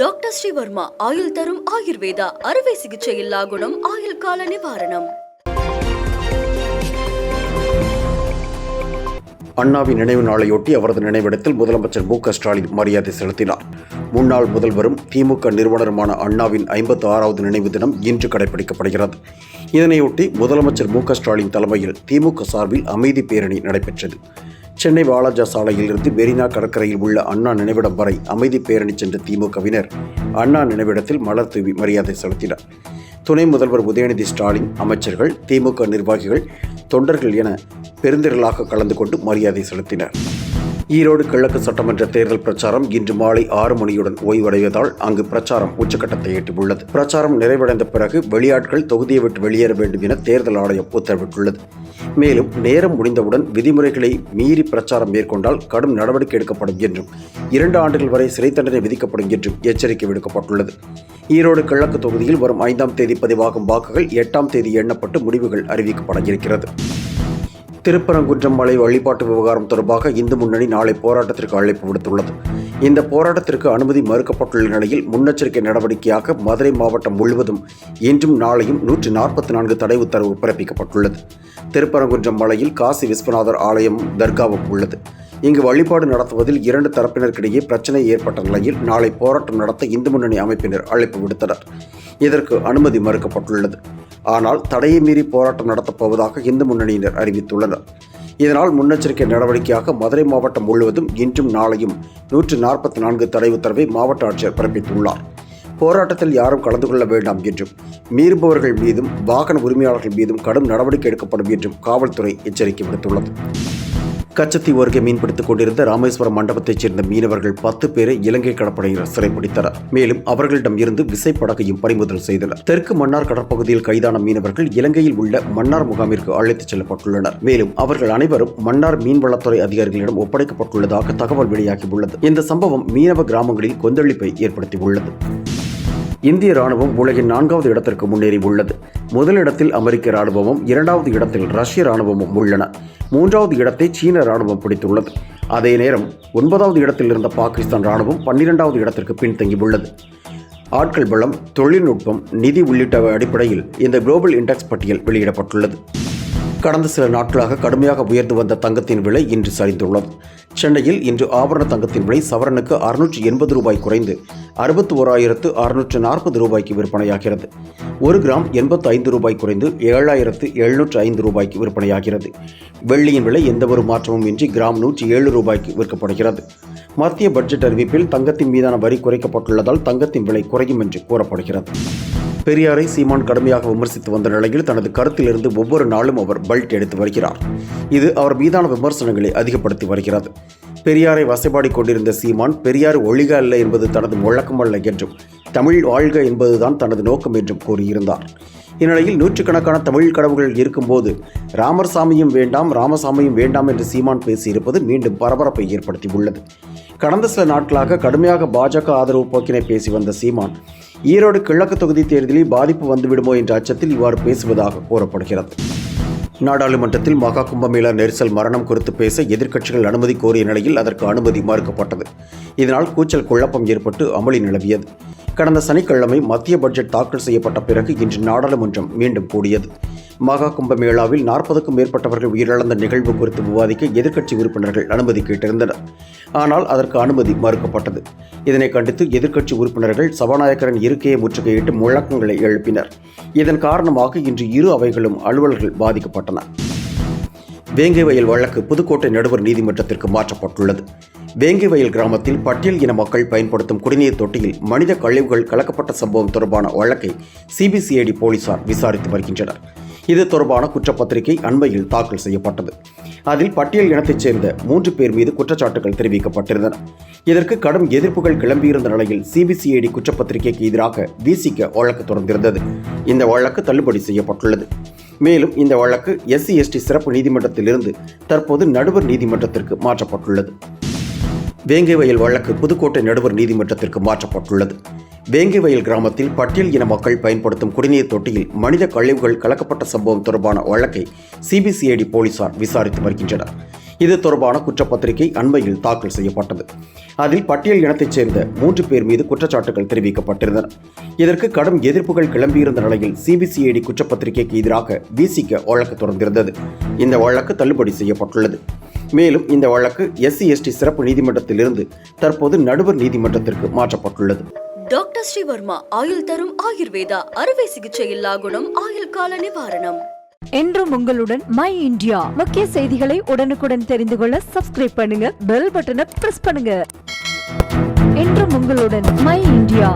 Doctor Sreevarma ஆயுள் தரும் ஆயுர்வேதா அறுவை சிகிச்சை இல்லா குணம் ஆயுள் கால நிவாரணம். அண்ணாவின் நினைவு நாளையொட்டி அவரது நினைவிடத்தில் முதலமைச்சர் மு க ஸ்டாலின் மரியாதை செலுத்தினார். முன்னாள் முதல்வரும் திமுக நிறுவனருமான அண்ணாவின் 56வது நினைவு தினம் இன்று கடைபிடிக்கப்படுகிறது. இதனையொட்டி முதலமைச்சர் மு க ஸ்டாலின் தலைமையில் திமுக சார்பில் அமைதி பேரணி நடைபெற்றது. சென்னை வாலாஜா சாலையில் இருந்து மெரினா கடற்கரையில் உள்ள அண்ணா நினைவிடம் வரை அமைதி பேரணி சென்ற திமுகவினர் அண்ணா நினைவிடத்தில் மலர் தூவி மரியாதை செலுத்தினர். துணை முதல்வர் உதயநிதி ஸ்டாலின், அமைச்சர்கள், திமுக நிர்வாகிகள், தொண்டர்கள் என பெருந்திரளாக கலந்து கொண்டு மரியாதை செலுத்தினர். ஈரோடு கிழக்கு சட்டமன்ற தேர்தல் பிரச்சாரம் இன்று மாலை 6 மணியுடன் ஓய்வடைவதால் அங்கு பிரச்சாரம் உச்சக்கட்டத்தை எட்டியுள்ளது. பிரச்சாரம் நிறைவடைந்த பிறகு வெளியாட்கள் தொகுதியை விட்டு வெளியேற வேண்டும் என தேர்தல் ஆணையம் உத்தரவிட்டுள்ளது. மேலும் நேரம் முடிந்தவுடன் விதிமுறைகளை மீறி பிரச்சாரம் மேற்கொண்டால் கடும் நடவடிக்கை எடுக்கப்படும் என்றும் 2 ஆண்டுகள் வரை சிறை தண்டனை விதிக்கப்படும் என்றும் எச்சரிக்கை விடுக்கப்பட்டுள்ளது. ஈரோடு கிழக்கு தொகுதியில் வரும் 5ஆம் தேதி பதிவாகும் வாக்குகள் 8ஆம் தேதி எண்ணப்பட்டு முடிவுகள் அறிவிக்கப்பட இருக்கிறது. திருப்பரங்குன்றம் மலை வழிபாட்டு விவகாரம் தொடர்பாக இந்து முன்னணி நாளை போராட்டத்திற்கு அழைப்பு விடுத்துள்ளது. இந்த போராட்டத்திற்கு அனுமதி மறுக்கப்பட்டுள்ள நிலையில் முன்னெச்சரிக்கை நடவடிக்கையாக மதுரை மாவட்டம் முழுவதும் இன்றும் நாளையும் 144 தடை உத்தரவு பிறப்பிக்கப்பட்டுள்ளது. திருப்பரங்குன்றம் மலையில் காசி விஸ்வநாதர் ஆலயம் தர்காவும் உள்ளது. இங்கு வழிபாடு நடத்துவதில் 2 தரப்பினருக்கிடையே பிரச்சனை ஏற்பட்ட நிலையில் நாளை போராட்டம் நடத்த இந்து முன்னணி அமைப்பினர் அழைப்பு விடுத்தனர். இதற்கு அனுமதி மறுக்கப்பட்டுள்ளது. ஆனால் தடையை மீறி போராட்டம் நடத்தப் போவதாக இந்து முன்னணியினர் அறிவித்துள்ளனர். இதனால் முன்னெச்சரிக்கை நடவடிக்கையாக மதுரை மாவட்டம் முழுவதும் இன்றும் நாளையும் 144 தடை உத்தரவை மாவட்ட ஆட்சியர் பிறப்பித்துள்ளார். போராட்டத்தில் யாரும் கலந்து கொள்ள வேண்டாம் என்றும் மீறுபவர்கள் மீதும் வாகன உரிமையாளர்கள் மீதும் கடும் நடவடிக்கை எடுக்கப்படும் என்றும் காவல்துறை எச்சரிக்கை விடுத்துள்ளது. கச்சத்தீவு அருகே மீன்பிடித்துக் கொண்டிருந்த ராமேஸ்வரம் மண்டபத்தைச் சேர்ந்த மீனவர்கள் 10 பேரை இலங்கை கடற்படையினர் சிறைப்பிடித்தனர். மேலும் அவர்களிடம் இருந்து விசைப்படகையும் பறிமுதல் செய்தனர். தெற்கு மன்னார் கடற்பகுதியில் கைதான மீனவர்கள் இலங்கையில் உள்ள மன்னார் முகாமிற்கு அழைத்துச் செல்லப்பட்டுள்ளனர். மேலும் அவர்கள் அனைவரும் மன்னார் மீன்வளத்துறை அதிகாரிகளிடம் ஒப்படைக்கப்பட்டுள்ளதாக தகவல் வெளியாகியுள்ளது. இந்த சம்பவம் மீனவ கிராமங்களில் கொந்தளிப்பை ஏற்படுத்தியுள்ளது. இந்திய ராணுவம் உலகின் 4வது இடத்திற்கு முன்னேறி உள்ளது. முதலிடத்தில் அமெரிக்க ராணுவமும் 2வது இடத்தில் ரஷ்ய ராணுவமும் உள்ளன. 3வது இடத்தை சீன ராணுவம் பிடித்துள்ளது. அதே நேரம் 9வது இடத்தில் இருந்த பாகிஸ்தான் ராணுவம் 12வது இடத்திற்கு பின்தங்கியுள்ளது. ஆட்கள் பலம், தொழில்நுட்பம், நிதி உள்ளிட்ட அடிப்படையில் இந்த குளோபல் இண்டெக்ஸ் பட்டியல் வெளியிடப்பட்டுள்ளது. கடந்த சில நாட்களாக கடுமையாக உயர்ந்து வந்த தங்கத்தின் விலை இன்று சரிந்துள்ளது. சென்னையில் இன்று ஆபரண தங்கத்தின் விலை சவரனுக்கு 680 ரூபாய் குறைந்து 61,640 ரூபாய்க்கு விற்பனையாகிறது. 1 கிராம் 85 ரூபாய் குறைந்து 7,705 ரூபாய்க்கு விற்பனையாகிறது. வெள்ளியின் விலை எந்தவொரு மாற்றமும் இன்றி கிராம் 107 ரூபாய்க்கு விற்கப்படுகிறது. மத்திய பட்ஜெட் அறிவிப்பில் தங்கத்தின் மீதான வரி குறைக்கப்பட்டுள்ளதால் தங்கத்தின் விலை குறையும் என்று கூறப்படுகிறது. பெரியாரை சீமான் கடுமையாக விமர்சித்து வந்த நிலையில் தனது கருத்திலிருந்து ஒவ்வொரு நாளும் அவர் பல்ட் எடுத்து வருகிறார். இது அவர் மீதான விமர்சனங்களை அதிகப்படுத்தி வருகிறது. பெரியாரை வசைபாடி கொண்டிருந்த சீமான் பெரியார் ஒழிக அல்ல என்பது தனது முழக்கமல்ல என்றும் தமிழ் வாழ்க என்பதுதான் தனது நோக்கம் என்றும் கூறியிருந்தார். இந்நிலையில் நூற்றுக்கணக்கான தமிழ் கடவுள்கள் இருக்கும்போது ராமர் சாமியும் வேண்டாம், ராமசாமியும் வேண்டாம் என்று சீமான் பேசியிருப்பது மீண்டும் பரபரப்பை ஏற்படுத்தியுள்ளது. கடந்த சில நாட்களாக கடுமையாக பாஜக ஆதரவு போக்கினை பேசி வந்த சீமான் ஈரோடு கிழக்கு தொகுதி தேர்தலில் பாதிப்பு வந்துவிடுமோ என்ற அச்சத்தில் இவ்வாறு பேசுவதாக கூறப்படுகிறது. நாடாளுமன்றத்தில் மகா கும்பமேளா நெரிசல் மரணம் குறித்து பேச எதிர்க்கட்சிகள் அனுமதி கோரிய நிலையில் அதற்கு அனுமதி மறுக்கப்பட்டது. இதனால் கூச்சல் குழப்பம் ஏற்பட்டு அமளி நிலவியது. கடந்த சனிக்கிழமை மத்திய பட்ஜெட் தாக்கல் செய்யப்பட்ட பிறகு இன்று நாடாளுமன்றம் மீண்டும் கூடியது. மகா கும்பமேளாவில் 40க்கும் மேற்பட்டவர்கள் உயிரிழந்த நிகழ்வு குறித்து விவாதிக்க எதிர்க்கட்சி உறுப்பினர்கள் அனுமதி கேட்டிருந்தனர். ஆனால் அதற்கு அனுமதி மறுக்கப்பட்டது. இதனை கண்டித்து எதிர்க்கட்சி உறுப்பினர்கள் சபாநாயகரின் இருக்கையை முற்றுகையிட்டு முழக்கங்களை எழுப்பினர். இதன் காரணமாக இன்று இரு அவைகளும் அலுவலர்கள் பாதிக்கப்பட்டன. வேங்கை வயல் வழக்கு புதுக்கோட்டை நடுவர் நீதிமன்றத்திற்கு மாற்றப்பட்டுள்ளது. வேங்கை வயல் கிராமத்தில் பட்டியல் இன மக்கள் பயன்படுத்தும் குடிநீர் தொட்டியில் மனித கழிவுகள் கலக்கப்பட்ட சம்பவம் தொடர்பான வழக்கை சிபிசிஐடி போலீசார் விசாரித்து வருகின்றனர். இது தொடர்பான குற்றப்பத்திரிகை அண்மையில் தாக்கல் செய்யப்பட்டது. அதில் பட்டியல் இனத்தைச் சேர்ந்த 3 பேர் மீது குற்றச்சாட்டுகள் தெரிவிக்கப்பட்டிருந்தன. இதற்கு கடும் எதிர்ப்புகள் கிளம்பியிருந்த நிலையில் சிபிசிஐடி குற்றப்பத்திரிகைக்கு எதிராக விசிக வழக்கு தொடர்ந்திருந்தது. இந்த வழக்கு தள்ளுபடி செய்யப்பட்டுள்ளது. மேலும் இந்த வழக்கு SC/ST சிறப்பு நீதிமன்றத்திலிருந்து தற்போது நடுவர் நீதிமன்றத்திற்கு மாற்றப்பட்டுள்ளது. வேங்கை வயல் வழக்கு புதுக்கோட்டை நடுவர் நீதிமன்றத்திற்கு மாற்றப்பட்டுள்ளது. வேங்கை வயல் கிராமத்தில் பட்டியல் இன மக்கள் பயன்படுத்தும் குடிநீர் தொட்டியில் மனித கழிவுகள் கலக்கப்பட்ட சம்பவம் தொடர்பான வழக்கை சிபிசிஐடி போலீசார் விசாரித்து வருகின்றனர். இது தொடர்பான குற்றப்பத்திரிகை அண்மையில் தாக்கல் செய்யப்பட்டது. அதில் பட்டியல் இனத்தைச் சேர்ந்த 3 பேர் மீது குற்றச்சாட்டுகள் தெரிவிக்கப்பட்டிருந்தன. இதற்கு கடும் எதிர்ப்புகள் கிளம்பியிருந்த நிலையில் சிபிசிஐடி குற்றப்பத்திரிகைக்கு எதிராக விசிக வழக்கு தொடர்ந்திருந்தது. இந்த வழக்கு தள்ளுபடி செய்யப்பட்டுள்ளது. மேலும் இந்த வழக்கு SC/ST சிறப்பு நீதிமன்றத்திலிருந்து தற்போது நடுவர் நீதிமன்றத்திற்கு மாற்றப்பட்டுள்ளது. டாக்டர் ஸ்ரீவர்மா ஆயுள் தரும் ஆயுர்வேதா அறுவை சிகிச்சை இல்லா குணம் ஆயுள் கால நிவாரணம். என்றும் உங்களுடன் மை இந்தியா. முக்கிய செய்திகளை உடனுக்குடன் தெரிந்து கொள்ள சப்ஸ்கிரைப் பண்ணுங்க, பெல் பட்டனை பிரஸ் பண்ணுங்க. என்றும் உங்களுடன் மை இந்தியா.